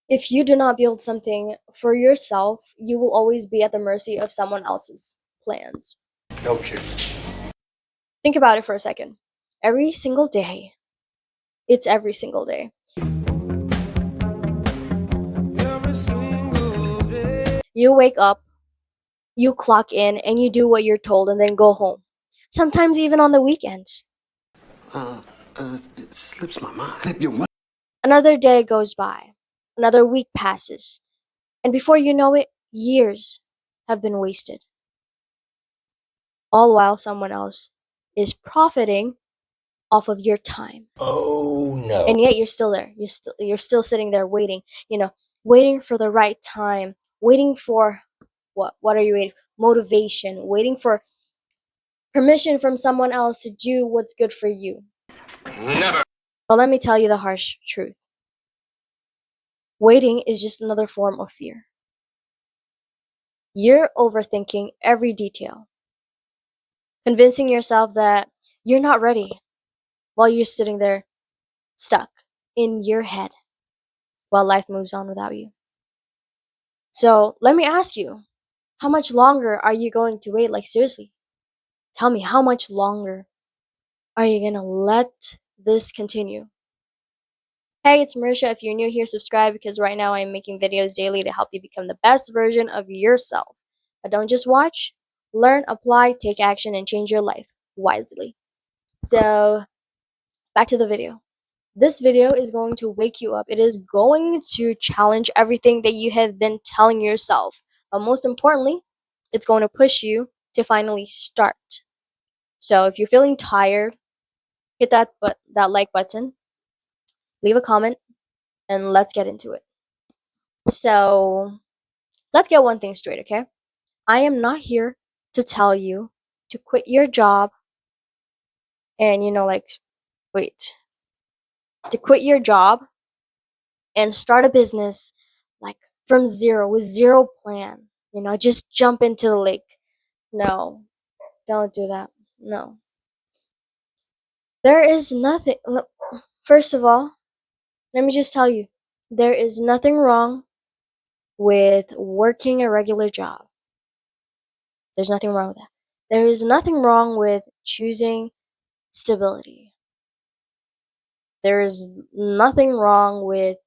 If you do not build something for yourself, you will always be at the mercy of someone else's plans. No kidding. Think about it for a second. Every single day, it's every single day. You wake up, you clock in, and you do what you're told and then go home. Sometimes even on the weekends. Uh, it slips my mind. Slip your mind. Another day goes by, another week passes, and before you know it, years have been wasted. All while someone else is profiting off of your time. Oh no. And yet you're still there. You're still sitting there waiting, waiting for the right time, waiting for what are you waiting? Motivation, waiting for permission from someone else to do what's good for you. Never. But let me tell you the harsh truth. Waiting is just another form of fear. You're overthinking every detail, convincing yourself that you're not ready while you're sitting there stuck in your head while life moves on without you. So let me ask you, how much longer are you going to wait? Like, seriously, tell me, how much longer are you gonna let this continue? Hey, it's Marisha. If you're new here, subscribe because right now I'm making videos daily to help you become the best version of yourself. But don't just watch, learn, apply, take action, and change your life wisely. So, back to the video. This video is going to wake you up. It is going to challenge everything that you have been telling yourself. But most importantly, it's going to push you to finally start. So if you're feeling tired, hit that like button, leave a comment, and let's get into it. So let's get one thing straight, okay? I am not here to tell you to quit your job and wait, to quit your job and start a business like from zero with zero plan. Just jump into the lake. No, don't do that. No. There is nothing. First of all, let me just tell you, there is nothing wrong with working a regular job. There's nothing wrong with that. There is nothing wrong with choosing stability. There is nothing wrong with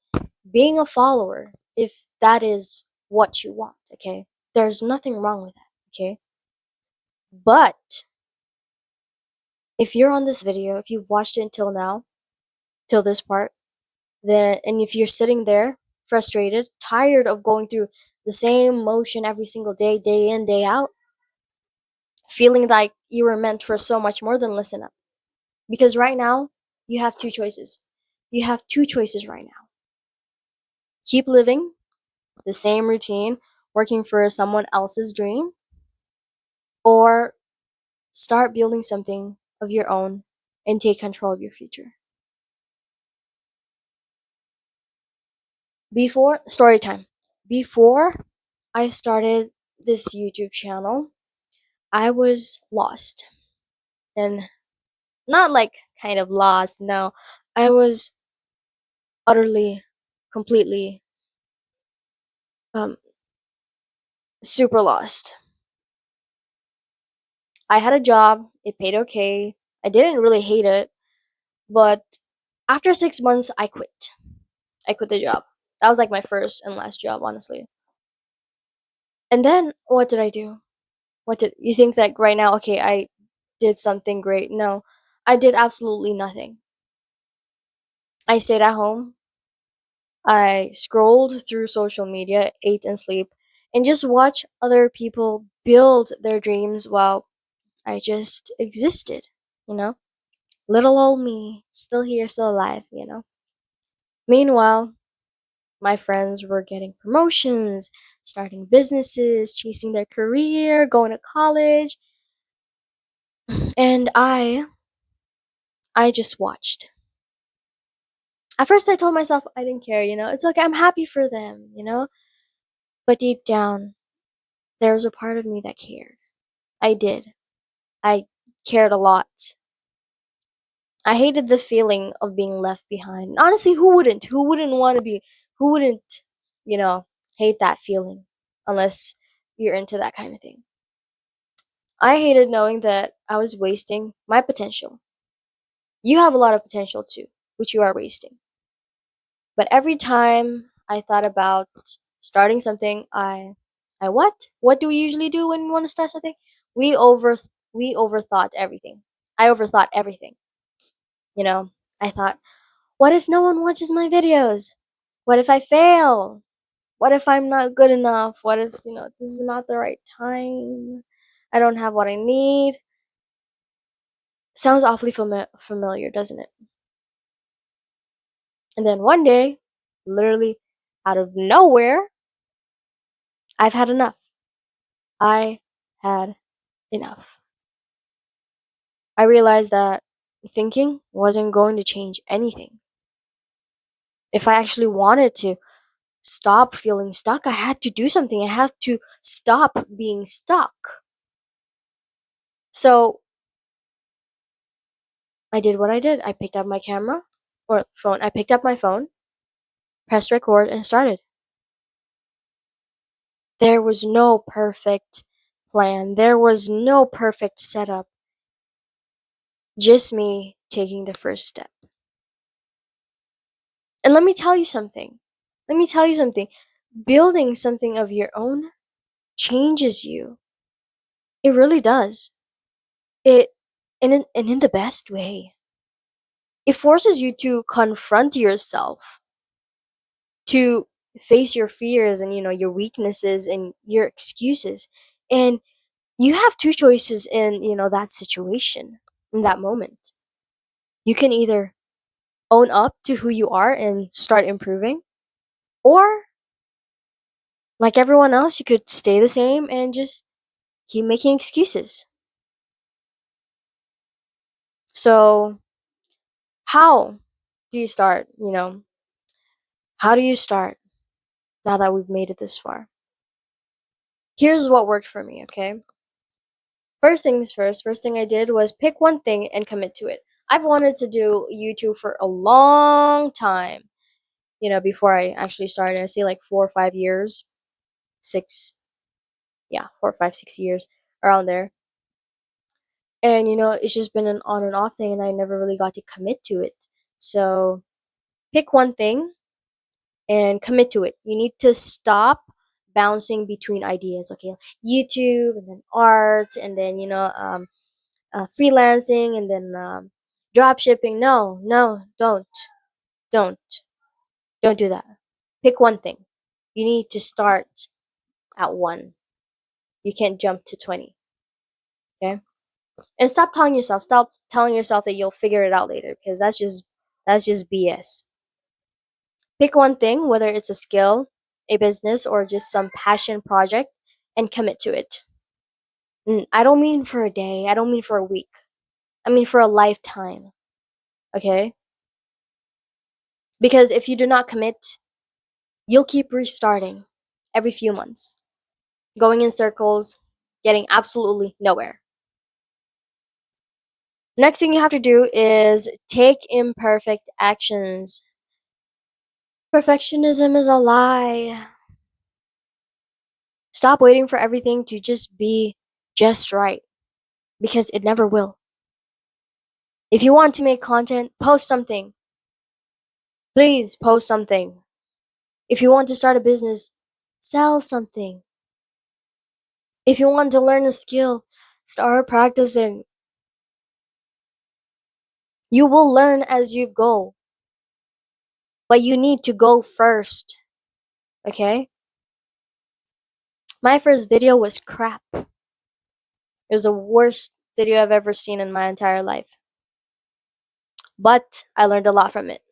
being a follower if that is what you want, okay? There's nothing wrong with that, okay? But if you're on this video, if you've watched it until now, till this part, then and if you're sitting there frustrated, tired of going through the same motion every single day, day in, day out, feeling like you were meant for so much more, than listen up. Because right now, you have two choices. You have two choices right now. Keep living the same routine, working for someone else's dream, or start building something of your own and take control of your future. Before story time, before I started this YouTube channel, I was lost. And not like kind of lost, no. I was utterly, completely, um, super lost. I had a job, it paid okay. I didn't really hate it, but after 6 months, I quit. I quit the job. That was like my first and last job, honestly. And then what did I do? What did you think that right now? Okay, I did something great. No, I did absolutely nothing. I stayed at home. I scrolled through social media, ate and sleep, and just watch other people build their dreams while I just existed, you know? Little old me, still here, still alive. Meanwhile, my friends were getting promotions, starting businesses, chasing their career, going to college, and I just watched. At first I told myself I didn't care. It's okay, I'm happy for them. But deep down, there was a part of me that cared. I did. I cared a lot. I hated the feeling of being left behind. Honestly, who wouldn't? Who wouldn't want to be? Who wouldn't? you know, hate that feeling unless you're into that kind of thing. I hated knowing that I was wasting my potential. You have a lot of potential too, which you are wasting. But every time I thought about starting something, I what? What do we usually do when we want to start something? We over we overthought everything. I overthought everything. You know, I thought, what if no one watches my videos? What if I fail? What if I'm not good enough? What if, this is not the right time? I don't have what I need. Sounds awfully familiar, doesn't it? And then one day, literally out of nowhere, I've had enough. I had enough. I realized that thinking wasn't going to change anything. If I actually wanted to stop feeling stuck, I had to do something. I had to stop being stuck. So I did what I did. I picked up my camera or phone. I picked up my phone, pressed record, and started. There was no perfect plan, there was no perfect setup, just me taking the first step. And let me tell you something. Let me tell you something. Building something of your own changes you. It really does. It and in the best way. It forces you to confront yourself, to face your fears and your weaknesses and your excuses. And you have two choices in, that situation, in that moment. You can either own up to who you are and start improving, or like everyone else, you could stay the same and just keep making excuses. So, how do you start? How do you start now that we've made it this far? Here's what worked for me, okay? First things first, first thing I did was pick one thing and commit to it. I've wanted to do YouTube for a long time, before I actually started. I say like 4 or 5 years, six, yeah, 4, 5, 6 years around there. And it's just been an on and off thing, and I never really got to commit to it. So pick one thing and commit to it. You need to stop bouncing between ideas, okay? YouTube, and then art, and then freelancing, and then drop shipping. No, no, don't, don't do that. Pick one thing. You need to start at one. You can't jump to 20. Okay? And stop telling yourself that you'll figure it out later, because that's just BS. Pick one thing, whether it's a skill, a business, or just some passion project, and commit to it. I don't mean for a day, I don't mean for a week. I mean for a lifetime. Okay? Because if you do not commit, you'll keep restarting every few months, going in circles, getting absolutely nowhere. Next thing you have to do is take imperfect actions. Perfectionism is a lie. Stop waiting for everything to just be just right, because it never will. If you want to make content, post something. Please post something. If you want to start a business, sell something. If you want to learn a skill, start practicing. You will learn as you go, but you need to go first. Okay? My first video was crap. It was the worst video I've ever seen in my entire life. But I learned a lot from it.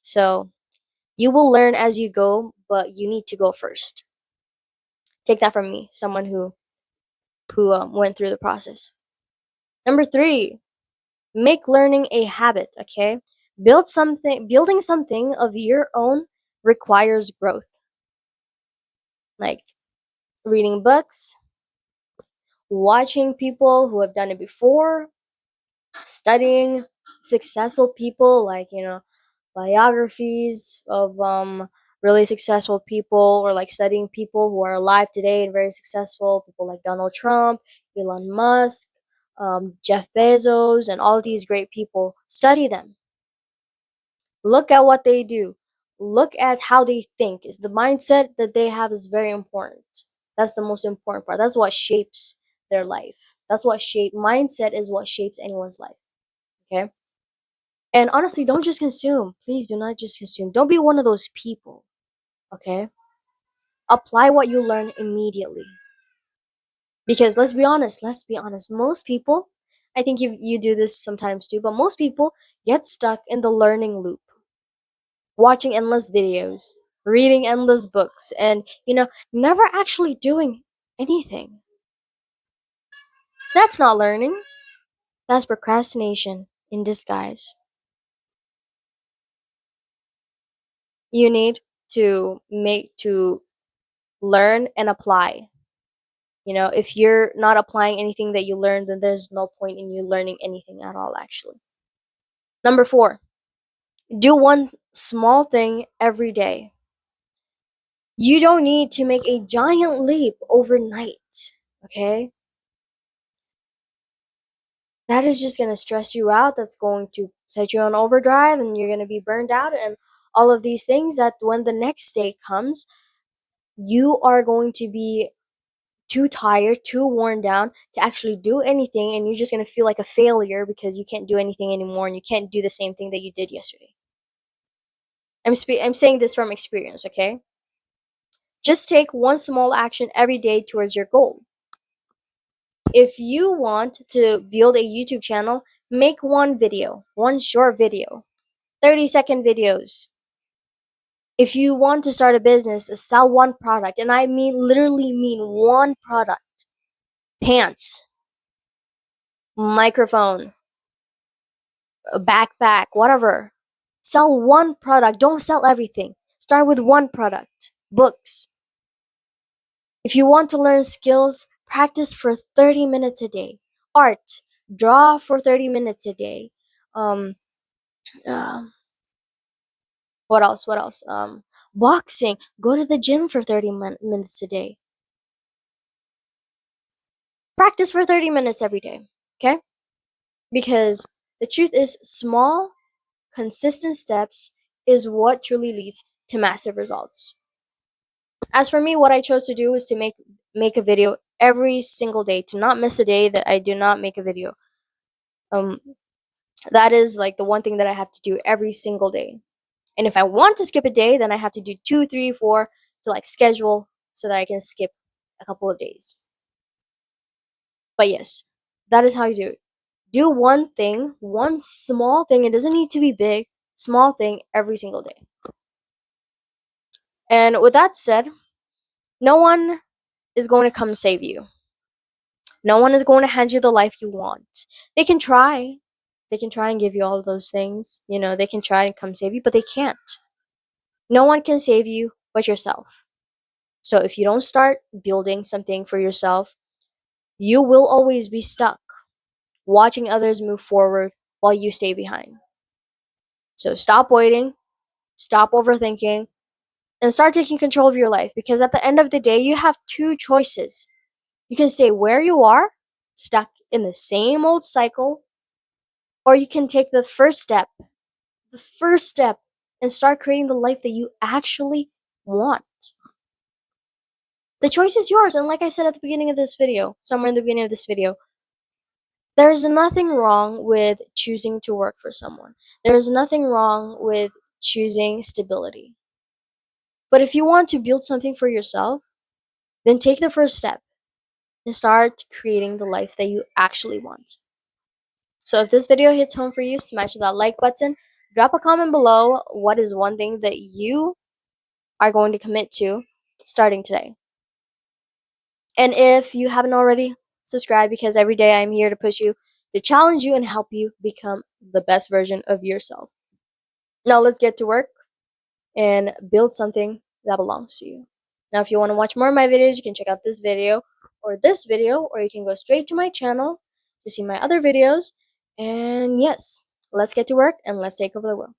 So, you will learn as you go, but you need to go first. Take that from me, someone who went through the process. Number 3, make learning a habit, okay? Building something of your own requires growth. Like reading books, watching people who have done it before, studying successful people, like, biographies of really successful people, or like studying people who are alive today and very successful, people like Donald Trump, Elon Musk, Jeff Bezos, and all of these great people. Study them. Look at what they do. Look at how they think. Is the mindset that they have is very important. That's the most important part. That's what shapes their life. That's what shape mindset is what shapes anyone's life. Okay? And honestly, don't just consume. Please do not just consume. Don't be one of those people. Okay? Apply what you learn immediately. Because let's be honest, most people, I think you do this sometimes too, but most people get stuck in the learning loop, watching endless videos, reading endless books, and never actually doing anything. That's not learning. That's procrastination in disguise. You need to learn and apply. If you're not applying anything that you learned, then there's no point in you learning anything at all, actually. Number 4, do one small thing every day. You don't need to make a giant leap overnight, okay? That is just going to stress you out. That's going to set you on overdrive, and you're going to be burned out, and all of these things that when the next day comes, you are going to be too tired, too worn down to actually do anything, and you're just going to feel like a failure because you can't do anything anymore and you can't do the same thing that you did yesterday. I'm saying this from experience, okay? Just take one small action every day towards your goal. If you want to build a YouTube channel, make one video, one short video, 30-second videos. If you want to start a business, sell one product, and I mean literally mean one product. Pants, microphone, a backpack, whatever. Sell one product. Don't sell everything. Start with one product. Books. If you want to learn skills, practice for 30 minutes a day. Art, draw for 30 minutes a day. Um, uh, what else? What else? Boxing, go to the gym for 30 minutes a day. Practice for 30 minutes every day. Okay? Because the truth is, small, consistent steps is what truly leads to massive results. As for me, what I chose to do is to make a video every single day, to not miss a day that I do not make a video. Um, that is like the one thing that I have to do every single day. And if I want to skip a day, then I have to do two, three, four to like schedule so that I can skip a couple of days. But yes, that is how you do it. Do one thing, one small thing. It doesn't need to be big, small thing every single day. And with that said, no one is going to come save you. No one is going to hand you the life you want. They can try. They can try and give you all of those things. They can try and come save you, but they can't. No one can save you but yourself. So if you don't start building something for yourself, you will always be stuck watching others move forward while you stay behind. So stop waiting, stop overthinking, and start taking control of your life, because at the end of the day, you have two choices. You can stay where you are, stuck in the same old cycle, or you can take the first step, and start creating the life that you actually want. The choice is yours. And like I said at the beginning of this video, somewhere in the beginning of this video, there's nothing wrong with choosing to work for someone. There's nothing wrong with choosing stability. But if you want to build something for yourself, then take the first step and start creating the life that you actually want. So if this video hits home for you, smash that like button. Drop a comment below. What is one thing that you are going to commit to starting today? And if you haven't already, subscribe, because every day I'm here to push you, to challenge you, and help you become the best version of yourself. Now let's get to work and build something that belongs to you. Now, if you want to watch more of my videos, you can check out this video, or you can go straight to my channel to see my other videos. And yes, let's get to work and let's take over the world.